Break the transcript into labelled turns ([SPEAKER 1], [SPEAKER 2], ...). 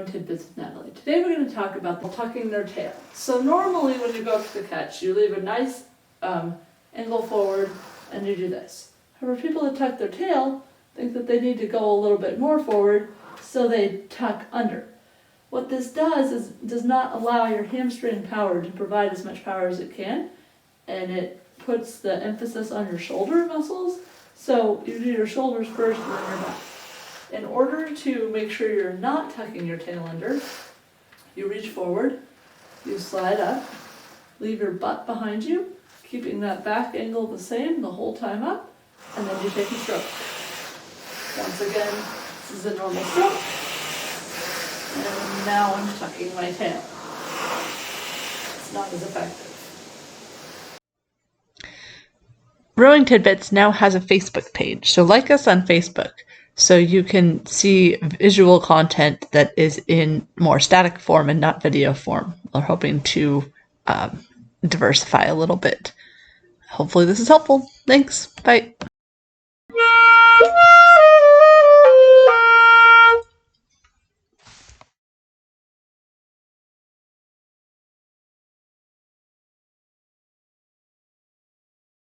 [SPEAKER 1] Rowing Tidbits with Natalie. Today we're going to talk about tucking their tail. So normally when you go up to the catch, you leave a nice angle forward and you do this. However, people that tuck their tail think that they need to go a little bit more forward, so they tuck under. What this does is does not allow your hamstring power to provide as much power as it can, and it puts the emphasis on your shoulder muscles. So you do your shoulders first and then your back. In order to make sure you're not tucking your tail under, you reach forward, you slide up, leave your butt behind you, keeping that back angle the same the whole time up, and then you take a stroke. Once again, this is a normal stroke, and now I'm tucking my tail. It's not as effective.
[SPEAKER 2] Rowing Tidbits now has a Facebook page, so like us on Facebook so you can see visual content that is in more static form and not video form. We're hoping to diversify a little bit. Hopefully this is helpful. Thanks. Bye.